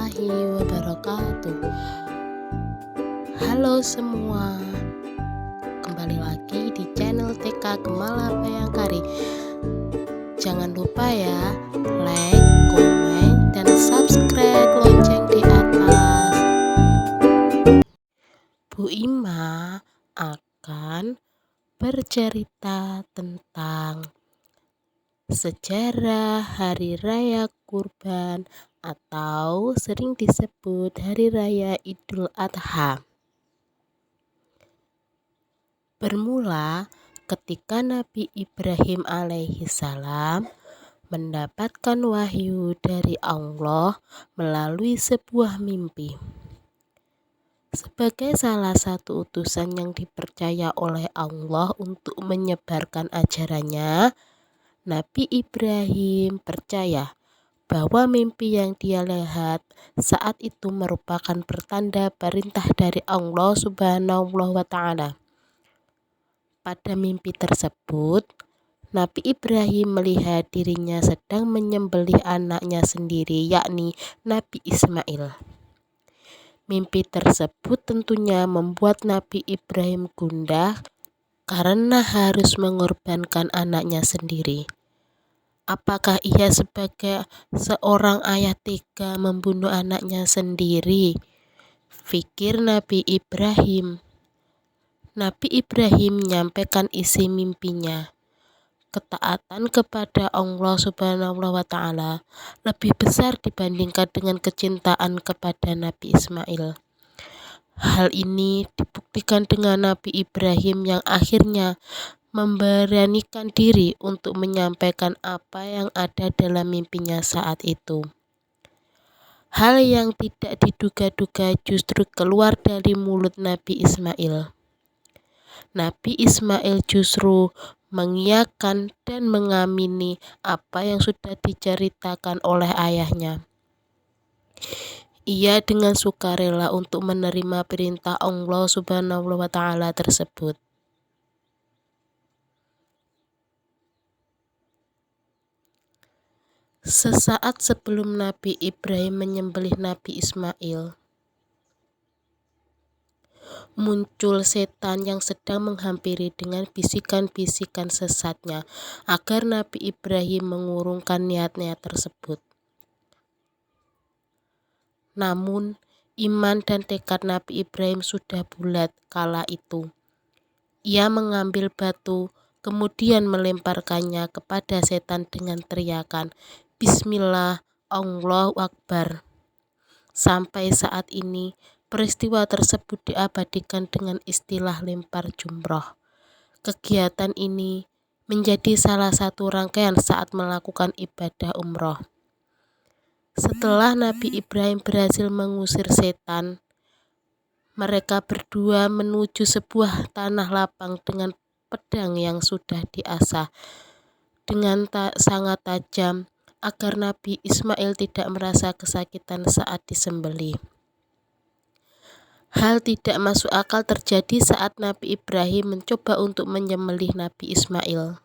warahmatullahi wabarakatuh. Halo semua, kembali lagi di channel TK Gemala Bayangkari. Jangan lupa ya, like, komen, dan subscribe lonceng di atas. Bu Ima akan bercerita tentang sejarah Hari Raya Kurban atau sering disebut Hari Raya Idul Adha. Bermula ketika Nabi Ibrahim alaihissalam mendapatkan wahyu dari Allah melalui sebuah mimpi. Sebagai salah satu utusan yang dipercaya oleh Allah untuk menyebarkan ajarannya, Nabi Ibrahim percaya bahwa mimpi yang dia lihat saat itu merupakan pertanda perintah dari Allah Subhanahu wa Ta'ala. Pada mimpi tersebut, Nabi Ibrahim melihat dirinya sedang menyembelih anaknya sendiri, yakni Nabi Ismail. Mimpi tersebut tentunya membuat Nabi Ibrahim gundah karena harus mengorbankan anaknya sendiri. Apakah ia sebagai seorang ayah tega membunuh anaknya sendiri? Pikir Nabi Ibrahim. Nabi Ibrahim menyampaikan isi mimpinya. Ketaatan kepada Allah Subhanahu wa Ta'ala lebih besar dibandingkan dengan kecintaan kepada Nabi Ismail. Hal ini dibuktikan dengan Nabi Ibrahim yang akhirnya memberanikan diri untuk menyampaikan apa yang ada dalam mimpinya saat itu. Hal yang tidak diduga-duga justru keluar dari mulut Nabi Ismail. Nabi Ismail justru mengiyakan dan mengamini apa yang sudah diceritakan oleh ayahnya. Ia dengan sukarela untuk menerima perintah Allah Subhanahu wa Ta'ala tersebut. Sesaat sebelum Nabi Ibrahim menyembelih Nabi Ismail, muncul setan yang sedang menghampiri dengan bisikan-bisikan sesatnya agar Nabi Ibrahim mengurungkan niatnya tersebut. Namun, iman dan tekad Nabi Ibrahim sudah bulat kala itu. Ia mengambil batu, kemudian melemparkannya kepada setan dengan teriakan, Bismillah, Allahu Akbar. Sampai saat ini, peristiwa tersebut diabadikan dengan istilah lempar jumroh. Kegiatan ini menjadi salah satu rangkaian saat melakukan ibadah umroh. Setelah Nabi Ibrahim berhasil mengusir setan, mereka berdua menuju sebuah tanah lapang dengan pedang yang sudah diasah dengan sangat tajam agar Nabi Ismail tidak merasa kesakitan saat disembelih. Hal tidak masuk akal terjadi saat Nabi Ibrahim mencoba untuk menyembelih Nabi Ismail.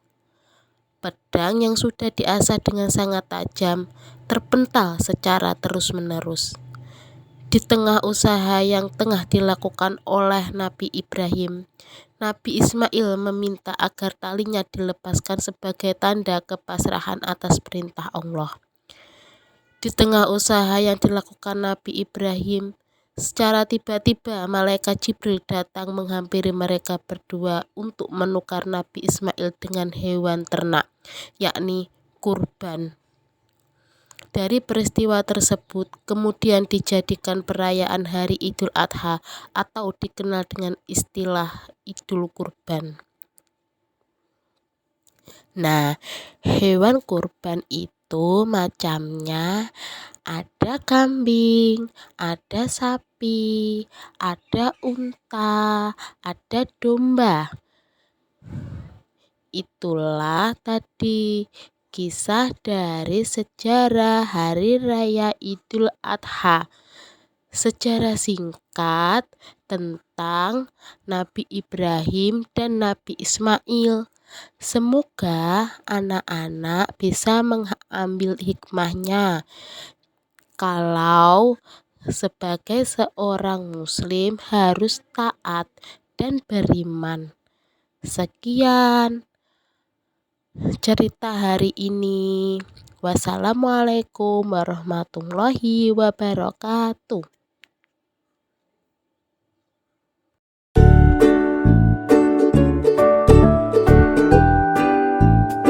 Pedang yang sudah diasah dengan sangat tajam terpental secara terus-menerus. Di tengah usaha yang tengah dilakukan oleh Nabi Ibrahim, Nabi Ismail meminta agar talinya dilepaskan sebagai tanda kepasrahan atas perintah Allah. Di tengah usaha yang dilakukan Nabi Ibrahim, secara tiba-tiba malaikat Jibril datang menghampiri mereka berdua untuk menukar Nabi Ismail dengan hewan ternak, yakni kurban. Dari peristiwa tersebut kemudian dijadikan perayaan Hari Idul Adha atau dikenal dengan istilah Idul Kurban. Nah, hewan kurban itu macamnya ada kambing, ada sapi, ada unta, ada domba. Itulah tadi kisah dari sejarah Hari Raya Idul Adha. Sejarah singkat tentang Nabi Ibrahim dan Nabi Ismail. Semoga anak-anak bisa mengambil hikmahnya. kalau sebagai seorang muslim harus taat dan beriman. Sekian cerita hari ini. Wassalamualaikum warahmatullahi wabarakatuh.